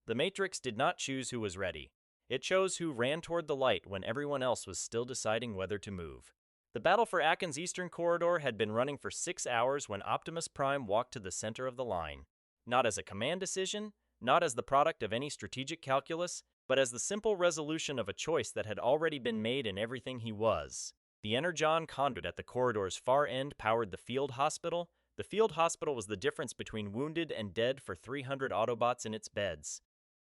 The Matrix did not choose who was ready. It chose who ran toward the light when everyone else was still deciding whether to move. The battle for Akin's eastern corridor had been running for 6 hours when Optimus Prime walked to the center of the line. Not as a command decision, not as the product of any strategic calculus, but as the simple resolution of a choice that had already been made in everything he was. The Energon conduit at the corridor's far end powered the field hospital. The field hospital was the difference between wounded and dead for 300 Autobots in its beds.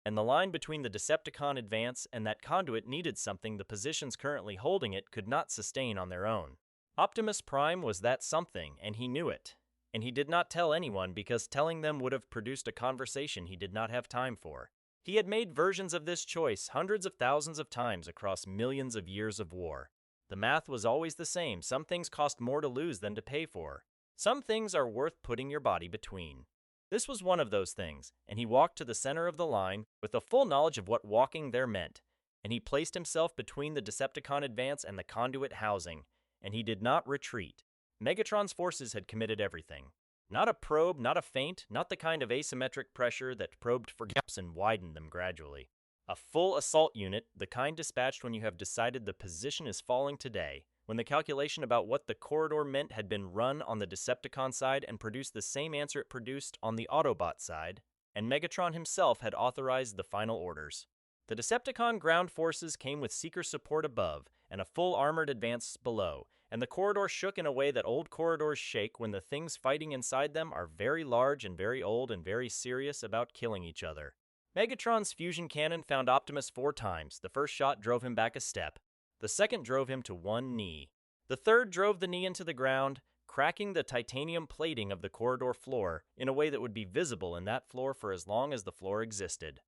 And the line between the Decepticon advance and that conduit needed something the positions currently holding it could not sustain on their own. Optimus Prime was that something, and he knew it. And he did not tell anyone because telling them would have produced a conversation he did not have time for. He had made versions of this choice hundreds of thousands of times across millions of years of war. The math was always the same. Some things cost more to lose than to pay for. Some things are worth putting your body between. This was one of those things, and he walked to the center of the line with a full knowledge of what walking there meant, and he placed himself between the Decepticon advance and the conduit housing, and he did not retreat. Megatron's forces had committed everything. Not a probe, not a feint, not the kind of asymmetric pressure that probed for gaps and widened them gradually. A full assault unit, the kind dispatched when you have decided the position is falling today, when the calculation about what the corridor meant had been run on the Decepticon side and produced the same answer it produced on the Autobot side, and Megatron himself had authorized the final orders. The Decepticon ground forces came with seeker support above and a full armored advance below, and the corridor shook in a way that old corridors shake when the things fighting inside them are very large and very old and very serious about killing each other. Megatron's fusion cannon found Optimus 4 times. The first shot drove him back a step. The second drove him to one knee. The third drove the knee into the ground, cracking the titanium plating of the corridor floor in a way that would be visible in that floor for as long as the floor existed.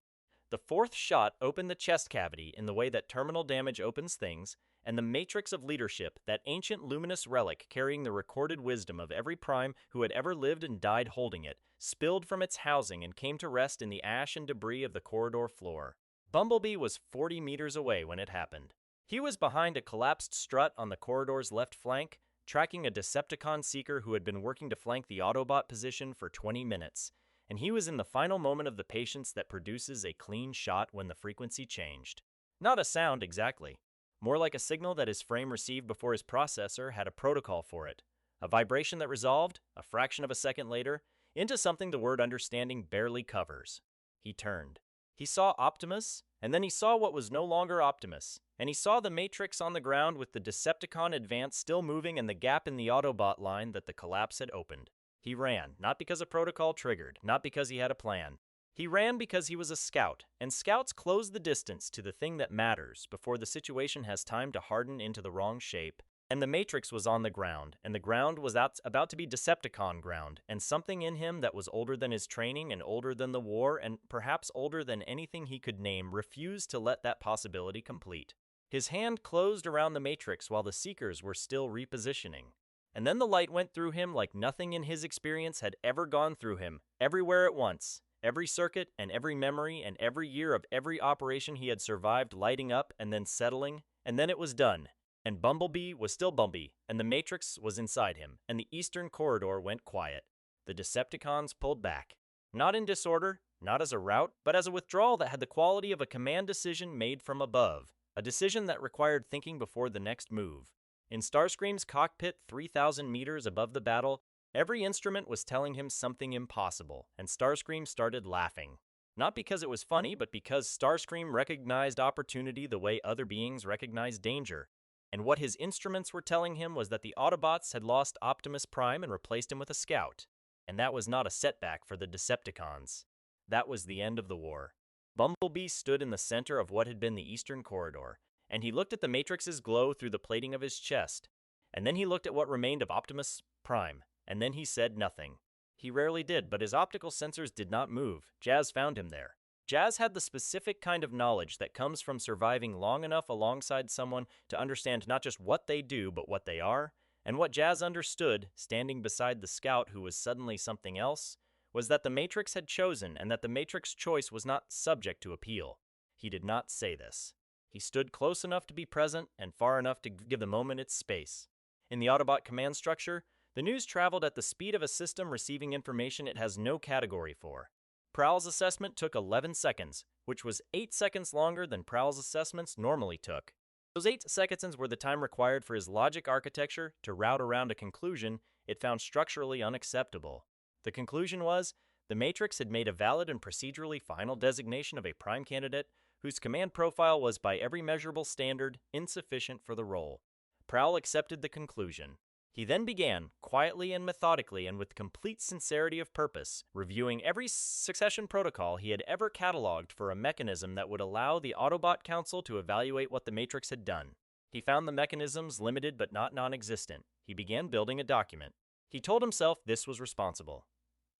The fourth shot opened the chest cavity in the way that terminal damage opens things, and the matrix of leadership, that ancient luminous relic carrying the recorded wisdom of every prime who had ever lived and died holding it, spilled from its housing and came to rest in the ash and debris of the corridor floor. Bumblebee was 40 meters away when it happened. He was behind a collapsed strut on the corridor's left flank, tracking a Decepticon seeker who had been working to flank the Autobot position for 20 minutes, and he was in the final moment of the patience that produces a clean shot when the frequency changed. Not a sound exactly, more like a signal that his frame received before his processor had a protocol for it, a vibration that resolved, a fraction of a second later, into something the word understanding barely covers. He turned. He saw Optimus, and then he saw what was no longer Optimus, and he saw the Matrix on the ground with the Decepticon advance still moving and the gap in the Autobot line that the collapse had opened. He ran, not because a protocol triggered, not because he had a plan. He ran because he was a scout, and scouts close the distance to the thing that matters before the situation has time to harden into the wrong shape. And the Matrix was on the ground, and the ground was about to be Decepticon ground, and something in him that was older than his training and older than the war and perhaps older than anything he could name refused to let that possibility complete. His hand closed around the Matrix while the Seekers were still repositioning. And then the light went through him like nothing in his experience had ever gone through him, everywhere at once, every circuit and every memory and every year of every operation he had survived lighting up and then settling, and then it was done. And Bumblebee was still Bumblebee, and the Matrix was inside him, and the Eastern Corridor went quiet. The Decepticons pulled back. Not in disorder, not as a rout, but as a withdrawal that had the quality of a command decision made from above, a decision that required thinking before the next move. In Starscream's cockpit 3,000 meters above the battle, every instrument was telling him something impossible, and Starscream started laughing. Not because it was funny, but because Starscream recognized opportunity the way other beings recognize danger. And what his instruments were telling him was that the Autobots had lost Optimus Prime and replaced him with a scout. And that was not a setback for the Decepticons. That was the end of the war. Bumblebee stood in the center of what had been the Eastern Corridor, and he looked at the Matrix's glow through the plating of his chest. And then he looked at what remained of Optimus Prime, and then he said nothing. He rarely did, but his optical sensors did not move. Jazz found him there. Jazz had the specific kind of knowledge that comes from surviving long enough alongside someone to understand not just what they do, but what they are. And what Jazz understood, standing beside the scout who was suddenly something else, was that the Matrix had chosen and that the Matrix choice was not subject to appeal. He did not say this. He stood close enough to be present and far enough to give the moment its space. In the Autobot command structure, the news traveled at the speed of a system receiving information it has no category for. Prowl's assessment took 11 seconds, which was 8 seconds longer than Prowl's assessments normally took. Those 8 seconds were the time required for his logic architecture to route around a conclusion it found structurally unacceptable. The conclusion was, the Matrix had made a valid and procedurally final designation of a prime candidate whose command profile was by every measurable standard insufficient for the role. Prowl accepted the conclusion. He then began, quietly and methodically and with complete sincerity of purpose, reviewing every succession protocol he had ever cataloged for a mechanism that would allow the Autobot Council to evaluate what the Matrix had done. He found the mechanisms limited but not non-existent. He began building a document. He told himself this was responsible.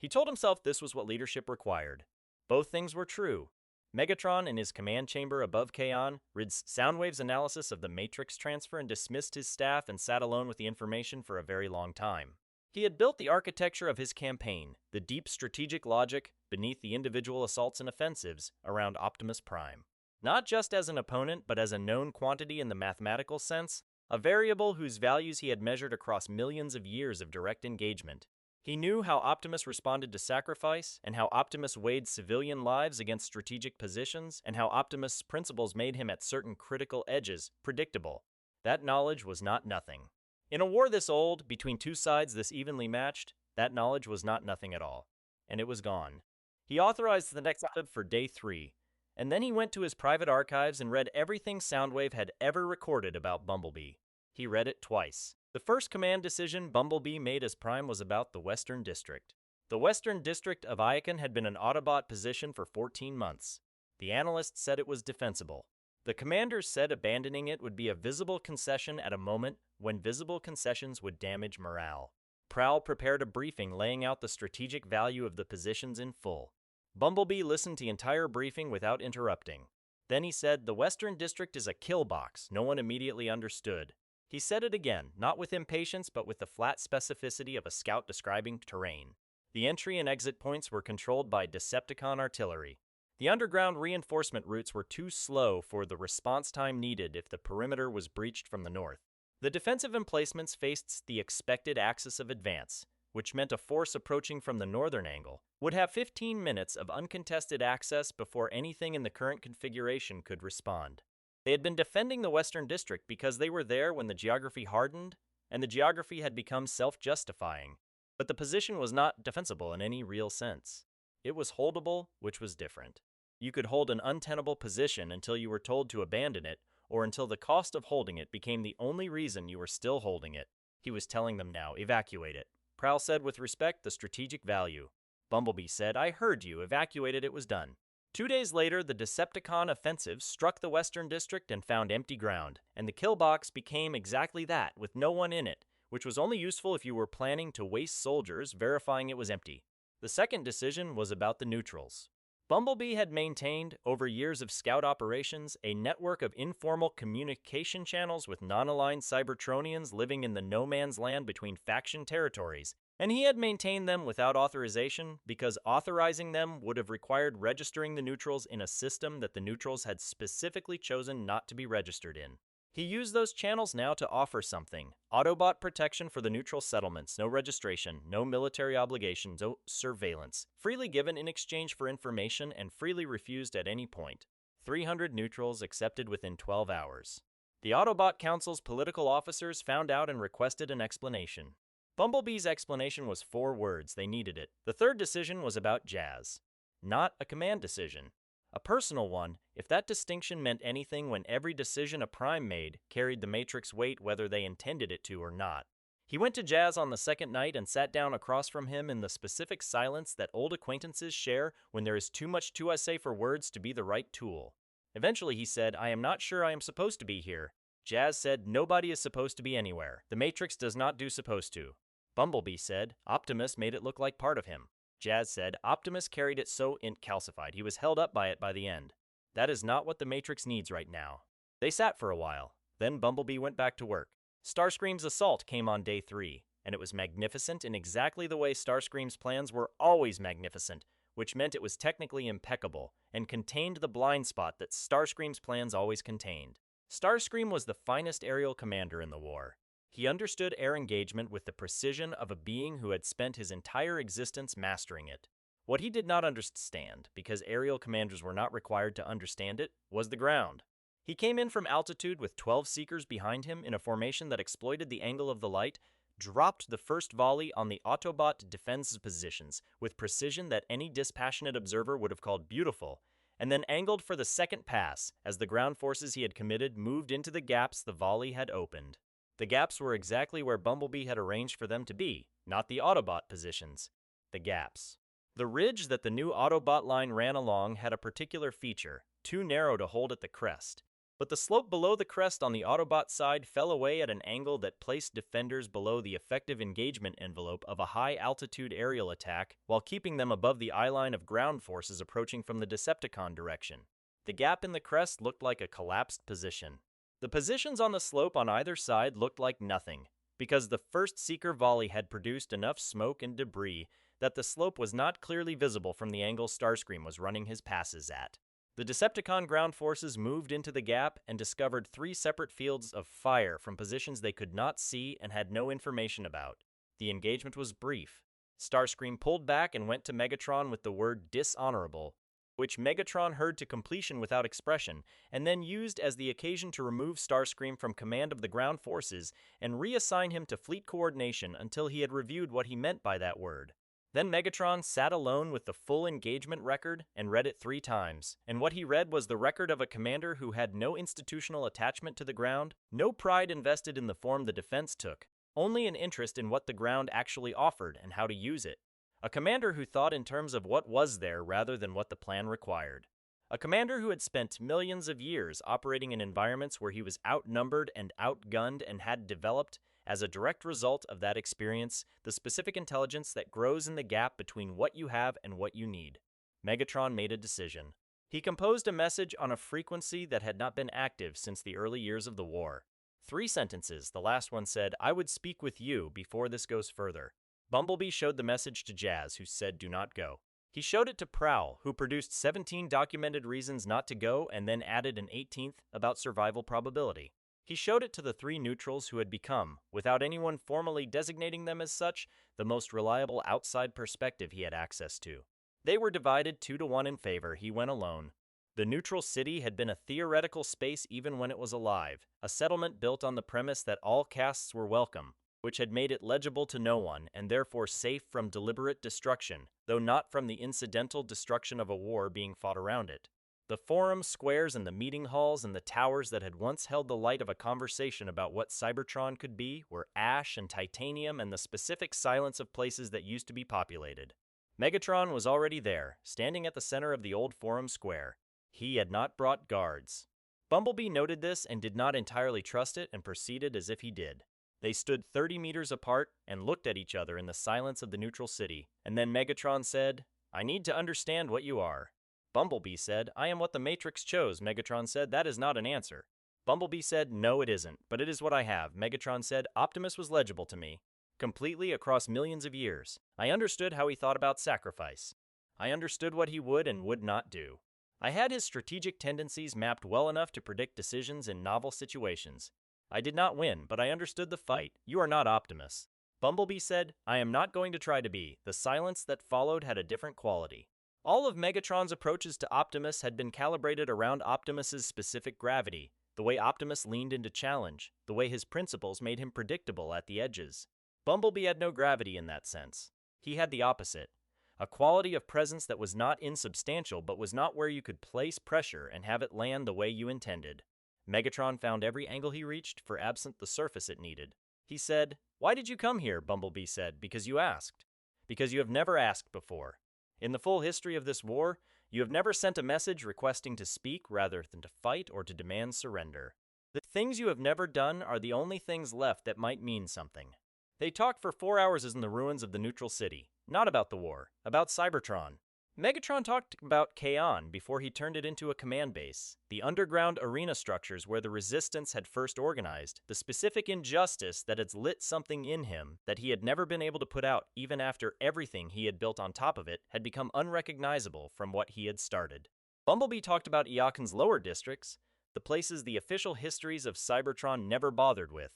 He told himself this was what leadership required. Both things were true. Megatron, in his command chamber above Kaon, read Soundwave's analysis of the Matrix transfer and dismissed his staff and sat alone with the information for a very long time. He had built the architecture of his campaign, the deep strategic logic beneath the individual assaults and offensives, around Optimus Prime. Not just as an opponent, but as a known quantity in the mathematical sense, a variable whose values he had measured across millions of years of direct engagement. He knew how Optimus responded to sacrifice, and how Optimus weighed civilian lives against strategic positions, and how Optimus' principles made him at certain critical edges predictable. That knowledge was not nothing. In a war this old, between two sides this evenly matched, that knowledge was not nothing at all. And it was gone. He authorized the next episode for Day 3, and then he went to his private archives and read everything Soundwave had ever recorded about Bumblebee. He read it twice. The first command decision Bumblebee made as Prime was about the Western District. The Western District of Icon had been an Autobot position for 14 months. The analysts said it was defensible. The commanders said abandoning it would be a visible concession at a moment when visible concessions would damage morale. Prowl prepared a briefing laying out the strategic value of the positions in full. Bumblebee listened to the entire briefing without interrupting. Then he said, "The Western District is a kill box." No one immediately understood. He said it again, not with impatience, but with the flat specificity of a scout describing terrain. The entry and exit points were controlled by Decepticon artillery. The underground reinforcement routes were too slow for the response time needed if the perimeter was breached from the north. The defensive emplacements faced the expected axis of advance, which meant a force approaching from the northern angle would have 15 minutes of uncontested access before anything in the current configuration could respond. They had been defending the Western District because they were there when the geography hardened, and the geography had become self-justifying. But the position was not defensible in any real sense. It was holdable, which was different. You could hold an untenable position until you were told to abandon it, or until the cost of holding it became the only reason you were still holding it. He was telling them now, evacuate it. Prowl said with respect the strategic value. Bumblebee said, "I heard you, evacuated it was done." 2 days later, the Decepticon offensive struck the Western District and found empty ground, and the kill box became exactly that, with no one in it, which was only useful if you were planning to waste soldiers verifying it was empty. The second decision was about the neutrals. Bumblebee had maintained, over years of scout operations, a network of informal communication channels with non-aligned Cybertronians living in the no-man's land between faction territories, and he had maintained them without authorization because authorizing them would have required registering the neutrals in a system that the neutrals had specifically chosen not to be registered in. He used those channels now to offer something: Autobot protection for the neutral settlements, no registration, no military obligation, no surveillance, freely given in exchange for information and freely refused at any point. 300 neutrals accepted within 12 hours. The Autobot Council's political officers found out and requested an explanation. Bumblebee's explanation was 4 words. They needed it. The third decision was about Jazz. Not a command decision. A personal one, if that distinction meant anything when every decision a Prime made carried the Matrix weight whether they intended it to or not. He went to Jazz on the second night and sat down across from him in the specific silence that old acquaintances share when there is too much to say for words to be the right tool. Eventually he said, "I am not sure I am supposed to be here." Jazz said, "Nobody is supposed to be anywhere. The Matrix does not do supposed to." Bumblebee said, "Optimus made it look like part of him." Jazz said, "Optimus carried it so calcified, he was held up by it by the end. That is not what the Matrix needs right now." They sat for a while. Then Bumblebee went back to work. Starscream's assault came on Day 3, and it was magnificent in exactly the way Starscream's plans were always magnificent, which meant it was technically impeccable, and contained the blind spot that Starscream's plans always contained. Starscream was the finest aerial commander in the war. He understood air engagement with the precision of a being who had spent his entire existence mastering it. What he did not understand, because aerial commanders were not required to understand it, was the ground. He came in from altitude with 12 seekers behind him in a formation that exploited the angle of the light, dropped the first volley on the Autobot defense positions with precision that any dispassionate observer would have called beautiful, and then angled for the second pass as the ground forces he had committed moved into the gaps the volley had opened. The gaps were exactly where Bumblebee had arranged for them to be, not the Autobot positions. The gaps. The ridge that the new Autobot line ran along had a particular feature, too narrow to hold at the crest. But the slope below the crest on the Autobot side fell away at an angle that placed defenders below the effective engagement envelope of a high-altitude aerial attack while keeping them above the eye line of ground forces approaching from the Decepticon direction. The gap in the crest looked like a collapsed position. The positions on the slope on either side looked like nothing, because the first Seeker volley had produced enough smoke and debris that the slope was not clearly visible from the angle Starscream was running his passes at. The Decepticon ground forces moved into the gap and discovered 3 separate fields of fire from positions they could not see and had no information about. The engagement was brief. Starscream pulled back and went to Megatron with the word dishonorable, which Megatron heard to completion without expression, and then used as the occasion to remove Starscream from command of the ground forces and reassign him to fleet coordination until he had reviewed what he meant by that word. Then Megatron sat alone with the full engagement record and read it 3 times, and what he read was the record of a commander who had no institutional attachment to the ground, no pride invested in the form the defense took, only an interest in what the ground actually offered and how to use it. A commander who thought in terms of what was there rather than what the plan required. A commander who had spent millions of years operating in environments where he was outnumbered and outgunned and had developed, as a direct result of that experience, the specific intelligence that grows in the gap between what you have and what you need. Megatron made a decision. He composed a message on a frequency that had not been active since the early years of the war. 3 sentences. The last one said, "I would speak with you before this goes further." Bumblebee showed the message to Jazz, who said, "Do not go." He showed it to Prowl, who produced 17 documented reasons not to go and then added an 18th about survival probability. He showed it to the 3 neutrals who had become, without anyone formally designating them as such, the most reliable outside perspective he had access to. They were divided 2 to 1 in favor. He went alone. The neutral city had been a theoretical space even when it was alive, a settlement built on the premise that all castes were welcome, which had made it legible to no one and therefore safe from deliberate destruction, though not from the incidental destruction of a war being fought around it. The forum squares and the meeting halls and the towers that had once held the light of a conversation about what Cybertron could be were ash and titanium and the specific silence of places that used to be populated. Megatron was already there, standing at the center of the old forum square. He had not brought guards. Bumblebee noted this and did not entirely trust it and proceeded as if he did. They stood 30 meters apart and looked at each other in the silence of the neutral city, and then Megatron said, "I need to understand what you are." Bumblebee said, "I am what the Matrix chose." Megatron said, "That is not an answer." Bumblebee said, "No, it isn't, but it is what I have." Megatron said, "Optimus was legible to me, completely across millions of years. I understood how he thought about sacrifice. I understood what he would and would not do. I had his strategic tendencies mapped well enough to predict decisions in novel situations. I did not win, but I understood the fight. You are not Optimus." Bumblebee said, "I am not going to try to be." The silence that followed had a different quality. All of Megatron's approaches to Optimus had been calibrated around Optimus's specific gravity, the way Optimus leaned into challenge, the way his principles made him predictable at the edges. Bumblebee had no gravity in that sense. He had the opposite, a quality of presence that was not insubstantial but was not where you could place pressure and have it land the way you intended. Megatron found every angle he reached for absent the surface it needed. He said, "Why did you come here?" Bumblebee said, "Because you asked. Because you have never asked before. In the full history of this war, you have never sent a message requesting to speak rather than to fight or to demand surrender. The things you have never done are the only things left that might mean something." They talked for 4 hours in the ruins of the neutral city, not about the war, about Cybertron. Megatron talked about Kaon before he turned it into a command base, the underground arena structures where the resistance had first organized, the specific injustice that had lit something in him that he had never been able to put out even after everything he had built on top of it had become unrecognizable from what he had started. Bumblebee talked about Iacon's lower districts, the places the official histories of Cybertron never bothered with,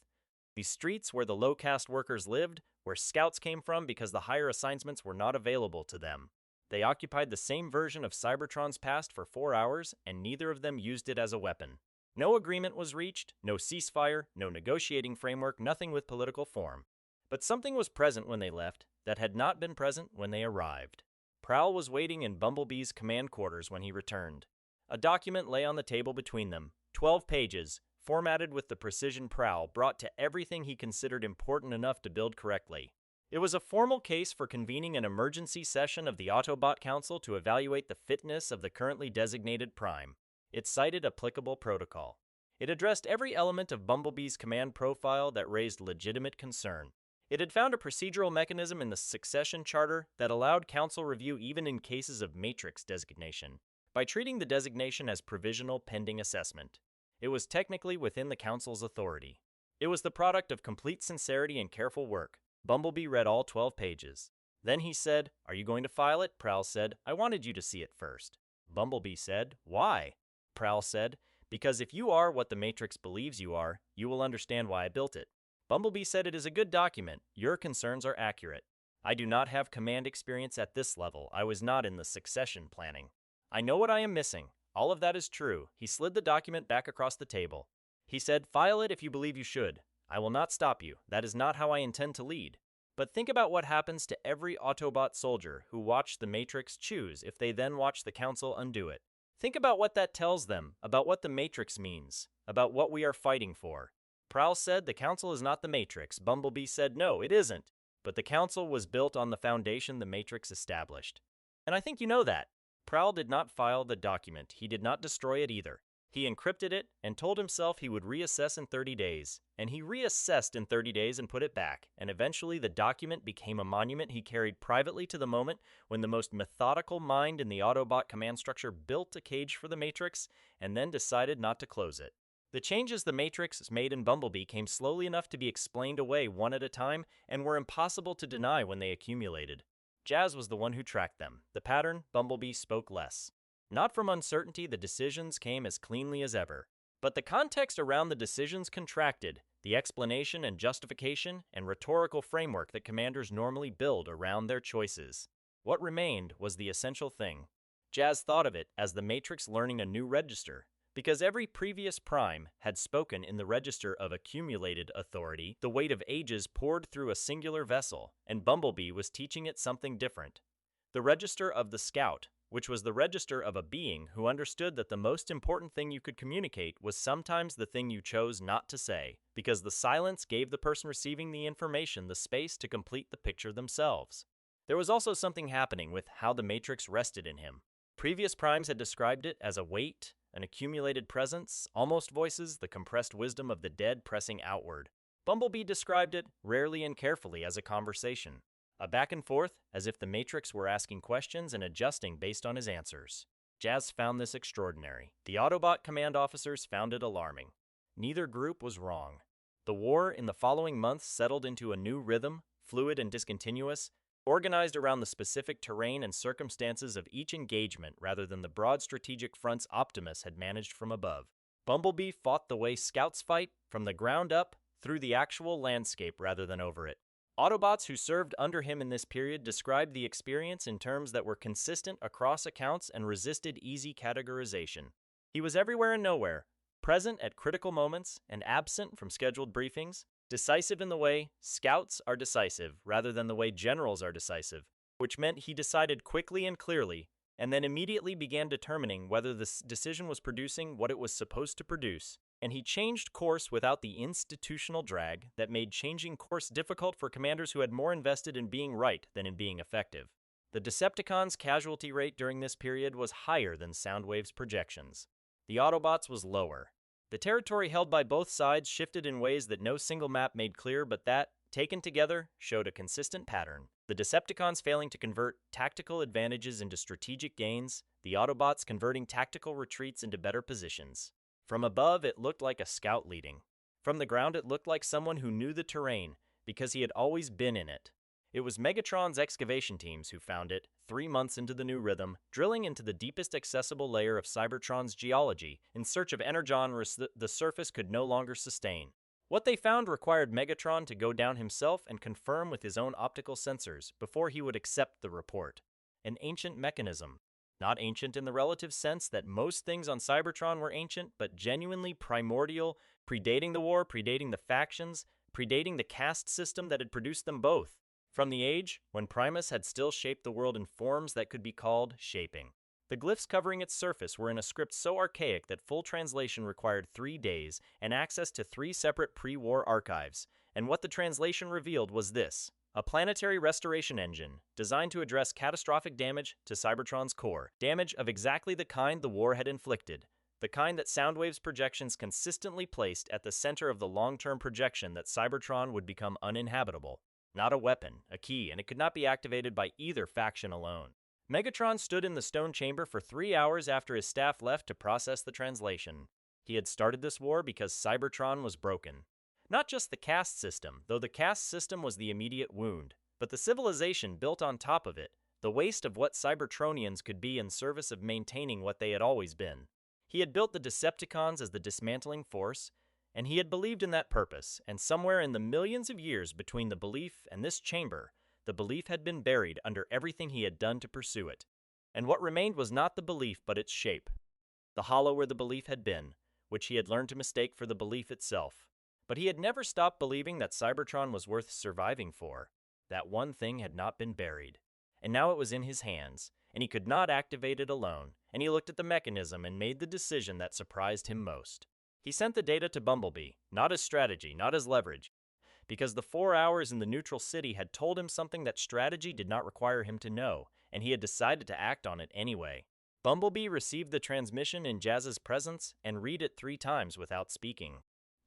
the streets where the low-caste workers lived, where scouts came from because the higher assignments were not available to them. They occupied the same version of Cybertron's past for 4 hours, and neither of them used it as a weapon. No agreement was reached, no ceasefire, no negotiating framework, nothing with political form. But something was present when they left that had not been present when they arrived. Prowl was waiting in Bumblebee's command quarters when he returned. A document lay on the table between them, 12 pages, formatted with the precision Prowl brought to everything he considered important enough to build correctly. It was a formal case for convening an emergency session of the Autobot Council to evaluate the fitness of the currently designated Prime. It cited applicable protocol. It addressed every element of Bumblebee's command profile that raised legitimate concern. It had found a procedural mechanism in the succession charter that allowed Council review even in cases of Matrix designation, by treating the designation as provisional pending assessment. It was technically within the Council's authority. It was the product of complete sincerity and careful work. Bumblebee read all 12 pages. Then he said, "Are you going to file it?" Prowl said, "I wanted you to see it first." Bumblebee said, "Why?" Prowl said, "Because if you are what the Matrix believes you are, you will understand why I built it." Bumblebee said, "It is a good document. Your concerns are accurate. I do not have command experience at this level. I was not in the succession planning. I know what I am missing. All of that is true." He slid the document back across the table. He said, "File it if you believe you should. I will not stop you. That is not how I intend to lead. But think about what happens to every Autobot soldier who watched the Matrix choose if they then watch the Council undo it. Think about what that tells them, about what the Matrix means, about what we are fighting for." Prowl said, "The Council is not the Matrix." Bumblebee said, "No, it isn't. But the Council was built on the foundation the Matrix established. And I think you know that." Prowl did not file the document. He did not destroy it either. He encrypted it and told himself he would reassess in 30 days. And he reassessed in 30 days and put it back. And eventually the document became a monument he carried privately to the moment when the most methodical mind in the Autobot command structure built a cage for the Matrix and then decided not to close it. The changes the Matrix made in Bumblebee came slowly enough to be explained away one at a time and were impossible to deny when they accumulated. Jazz was the one who tracked them. The pattern, Bumblebee spoke less. Not from uncertainty, the decisions came as cleanly as ever. But the context around the decisions contracted, the explanation and justification and rhetorical framework that commanders normally build around their choices. What remained was the essential thing. Jazz thought of it as the Matrix learning a new register. Because every previous Prime had spoken in the register of accumulated authority, the weight of ages poured through a singular vessel, and Bumblebee was teaching it something different. The register of the Scout, which was the register of a being who understood that the most important thing you could communicate was sometimes the thing you chose not to say, because the silence gave the person receiving the information the space to complete the picture themselves. There was also something happening with how the Matrix rested in him. Previous Primes had described it as a weight, an accumulated presence, almost voices, the compressed wisdom of the dead pressing outward. Bumblebee described it, rarely and carefully, as a conversation. A back and forth, as if the Matrix were asking questions and adjusting based on his answers. Jazz found this extraordinary. The Autobot command officers found it alarming. Neither group was wrong. The war in the following months settled into a new rhythm, fluid and discontinuous, organized around the specific terrain and circumstances of each engagement rather than the broad strategic fronts Optimus had managed from above. Bumblebee fought the way Scouts fight, from the ground up, through the actual landscape rather than over it. Autobots who served under him in this period described the experience in terms that were consistent across accounts and resisted easy categorization. He was everywhere and nowhere, present at critical moments and absent from scheduled briefings, decisive in the way Scouts are decisive rather than the way generals are decisive, which meant he decided quickly and clearly, and then immediately began determining whether the decision was producing what it was supposed to produce. And he changed course without the institutional drag that made changing course difficult for commanders who had more invested in being right than in being effective. The Decepticons' casualty rate during this period was higher than Soundwave's projections. The Autobots was lower. The territory held by both sides shifted in ways that no single map made clear, but that, taken together, showed a consistent pattern. The Decepticons failing to convert tactical advantages into strategic gains, the Autobots converting tactical retreats into better positions. From above, it looked like a scout leading. From the ground, it looked like someone who knew the terrain, because he had always been in it. It was Megatron's excavation teams who found it, 3 months into the new rhythm, drilling into the deepest accessible layer of Cybertron's geology in search of energon the surface could no longer sustain. What they found required Megatron to go down himself and confirm with his own optical sensors before he would accept the report. an ancient mechanism. Not ancient in the relative sense that most things on Cybertron were ancient, but genuinely primordial, predating the war, predating the factions, predating the caste system that had produced them both. From the age when Primus had still shaped the world in forms that could be called shaping. The glyphs covering its surface were in a script so archaic that full translation required 3 days and access to 3 separate pre-war archives, and what the translation revealed was this: a planetary restoration engine designed to address catastrophic damage to Cybertron's core, damage of exactly the kind the war had inflicted, the kind that Soundwave's projections consistently placed at the center of the long-term projection that Cybertron would become uninhabitable. Not a weapon, a key, and it could not be activated by either faction alone. Megatron stood in the stone chamber for 3 hours after his staff left to process the translation. He had started this war because Cybertron was broken. Not just the caste system, though the caste system was the immediate wound, but the civilization built on top of it, the waste of what Cybertronians could be in service of maintaining what they had always been. He had built the Decepticons as the dismantling force, and he had believed in that purpose, and somewhere in the millions of years between the belief and this chamber, the belief had been buried under everything he had done to pursue it. And what remained was not the belief but its shape. The hollow where the belief had been, which he had learned to mistake for the belief itself. But he had never stopped believing that Cybertron was worth surviving for. That one thing had not been buried. And now it was in his hands, and he could not activate it alone, and he looked at the mechanism and made the decision that surprised him most. He sent the data to Bumblebee, not as strategy, not as leverage, because the 4 hours in the neutral city had told him something that strategy did not require him to know, and he had decided to act on it anyway. Bumblebee received the transmission in Jazz's presence and read it 3 times without speaking.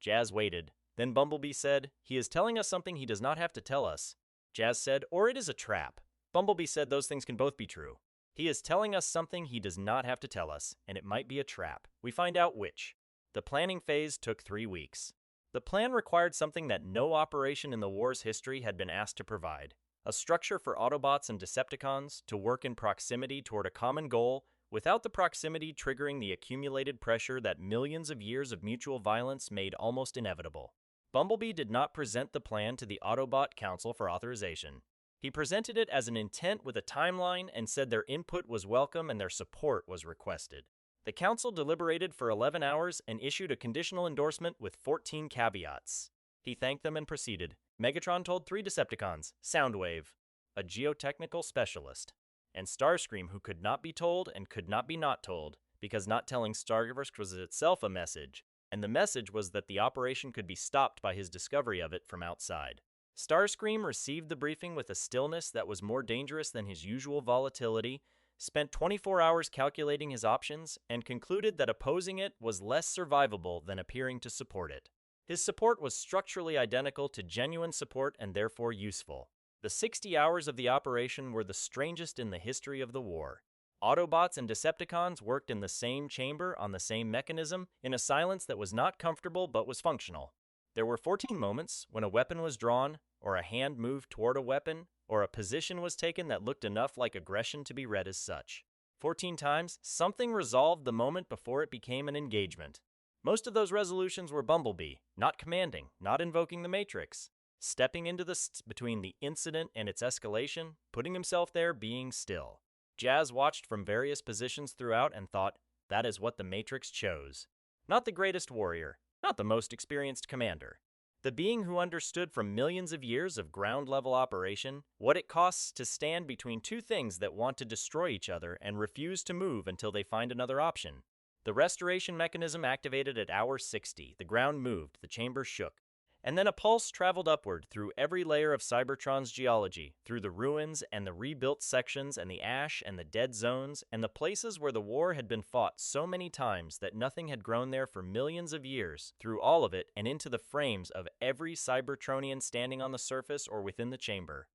Jazz waited. Then Bumblebee said, "He is telling us something he does not have to tell us." Jazz said, "Or it is a trap." Bumblebee said those things can both be true. He is telling us something he does not have to tell us, and it might be a trap. We find out which. The planning phase took 3 weeks. The plan required something that no operation in the war's history had been asked to provide: a structure for Autobots and Decepticons to work in proximity toward a common goal, without the proximity triggering the accumulated pressure that millions of years of mutual violence made almost inevitable. Bumblebee did not present the plan to the Autobot Council for authorization. He presented it as an intent with a timeline and said their input was welcome and their support was requested. The council deliberated for 11 hours and issued a conditional endorsement with 14 caveats. He thanked them and proceeded. Megatron told 3 Decepticons, Soundwave, a geotechnical specialist, and Starscream, who could not be told and could not be not told, because not telling Starscream was itself a message, and the message was that the operation could be stopped by his discovery of it from outside. Starscream received the briefing with a stillness that was more dangerous than his usual volatility, spent 24 hours calculating his options, and concluded that opposing it was less survivable than appearing to support it. His support was structurally identical to genuine support and therefore useful. The 60 hours of the operation were the strangest in the history of the war. Autobots and Decepticons worked in the same chamber on the same mechanism, in a silence that was not comfortable but was functional. There were 14 moments when a weapon was drawn, or a hand moved toward a weapon, or a position was taken that looked enough like aggression to be read as such. 14 times, something resolved the moment before it became an engagement. Most of those resolutions were Bumblebee, not commanding, not invoking the Matrix, stepping into the between the incident and its escalation, putting himself there, being still. Jazz watched from various positions throughout and thought, that is what the Matrix chose. Not the greatest warrior, not the most experienced commander. The being who understood from millions of years of ground-level operation what it costs to stand between 2 things that want to destroy each other and refuse to move until they find another option. The restoration mechanism activated at hour 60, the ground moved, the chamber shook, and then a pulse traveled upward through every layer of Cybertron's geology, through the ruins and the rebuilt sections and the ash and the dead zones and the places where the war had been fought so many times that nothing had grown there for millions of years, through all of it and into the frames of every Cybertronian standing on the surface or within the chamber.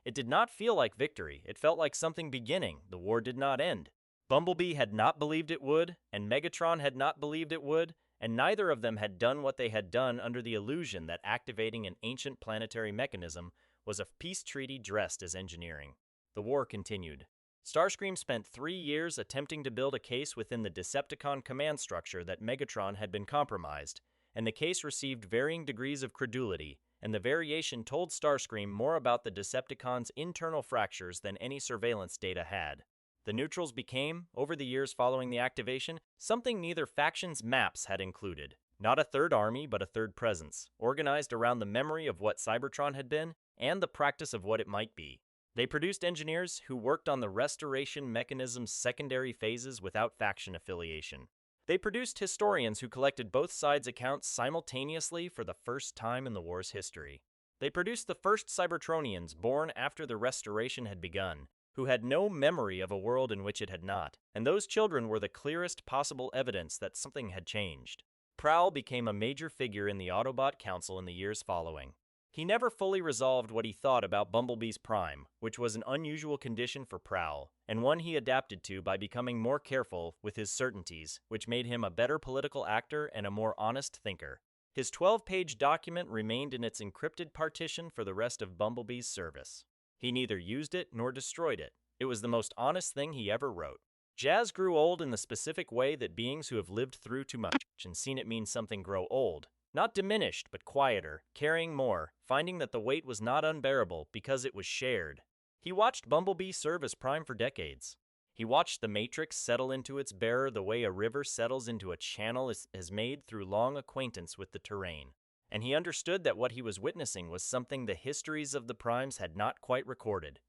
It did not feel like victory, it felt like something beginning. The war did not end. Bumblebee had not believed it would, and Megatron had not believed it would, and neither of them had done what they had done under the illusion that activating an ancient planetary mechanism was a peace treaty dressed as engineering. The war continued. Starscream spent 3 years attempting to build a case within the Decepticon command structure that Megatron had been compromised, and the case received varying degrees of credulity, and the variation told Starscream more about the Decepticons' internal fractures than any surveillance data had. The neutrals became, over the years following the activation, something neither faction's maps had included. Not a third army, but a third presence, organized around the memory of what Cybertron had been and the practice of what it might be. They produced engineers who worked on the restoration mechanism's secondary phases without faction affiliation. They produced historians who collected both sides' accounts simultaneously for the first time in the war's history. They produced the first Cybertronians born after the restoration had begun, who had no memory of a world in which it had not, and those children were the clearest possible evidence that something had changed. Prowl became a major figure in the Autobot Council in the years following. He never fully resolved what he thought about Bumblebee's prime, which was an unusual condition for Prowl, and one he adapted to by becoming more careful with his certainties, which made him a better political actor and a more honest thinker. His 12-page document remained in its encrypted partition for the rest of Bumblebee's service. He neither used it nor destroyed it. It was the most honest thing he ever wrote. Jazz grew old in the specific way that beings who have lived through too much and seen it mean something grow old. Not diminished, but quieter, carrying more, finding that the weight was not unbearable because it was shared. He watched Bumblebee serve as Prime for decades. He watched the Matrix settle into its bearer the way a river settles into a channel is made through long acquaintance with the terrain. And he understood that what he was witnessing was something the histories of the Primes had not quite recorded.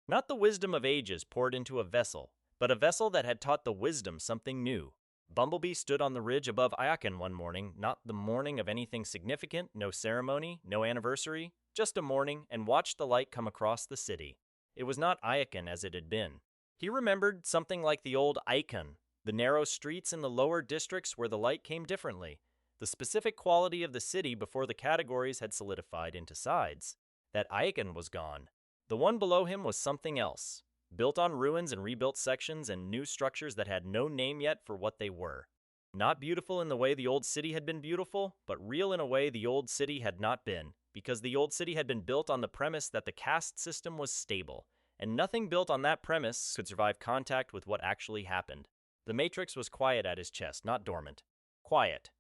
Not the wisdom of ages poured into a vessel, but a vessel that had taught the wisdom something new. Bumblebee stood on the ridge above Aachen one morning, not the morning of anything significant, no ceremony, no anniversary, just a morning, and watched the light come across the city. It was not Aachen as it had been. He remembered something like the old Icon, the narrow streets in the lower districts where the light came differently, the specific quality of the city before the categories had solidified into sides. That Icon was gone. The one below him was something else, built on ruins and rebuilt sections and new structures that had no name yet for what they were. Not beautiful in the way the old city had been beautiful, but real in a way the old city had not been, because the old city had been built on the premise that the caste system was stable, and nothing built on that premise could survive contact with what actually happened. The Matrix was quiet at his chest, not dormant. Quiet.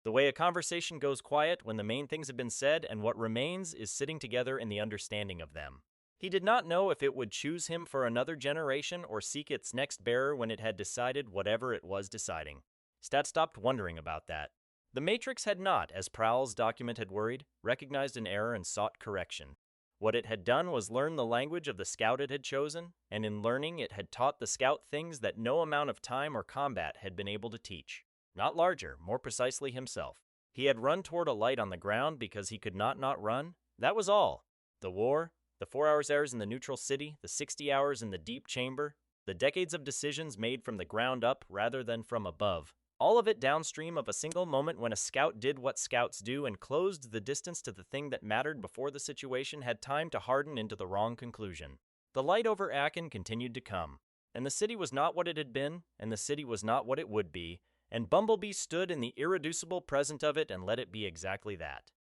The way a conversation goes quiet when the main things have been said and what remains is sitting together in the understanding of them. He did not know if it would choose him for another generation or seek its next bearer when it had decided whatever it was deciding. Stat stopped wondering about that. The Matrix had not, as Prowl's document had worried, recognized an error and sought correction. What it had done was learn the language of the scout it had chosen, and in learning it had taught the scout things that no amount of time or combat had been able to teach. Not larger, more precisely himself. He had run toward a light on the ground because he could not run. That was all. The war, the 4 hours in the neutral city, the 60 hours in the deep chamber, the decades of decisions made from the ground up rather than from above. All of it downstream of a single moment when a scout did what scouts do and closed the distance to the thing that mattered before the situation had time to harden into the wrong conclusion. The light over Aachen continued to come, and the city was not what it had been, and the city was not what it would be, and Bumblebee stood in the irreducible present of it and let it be exactly that.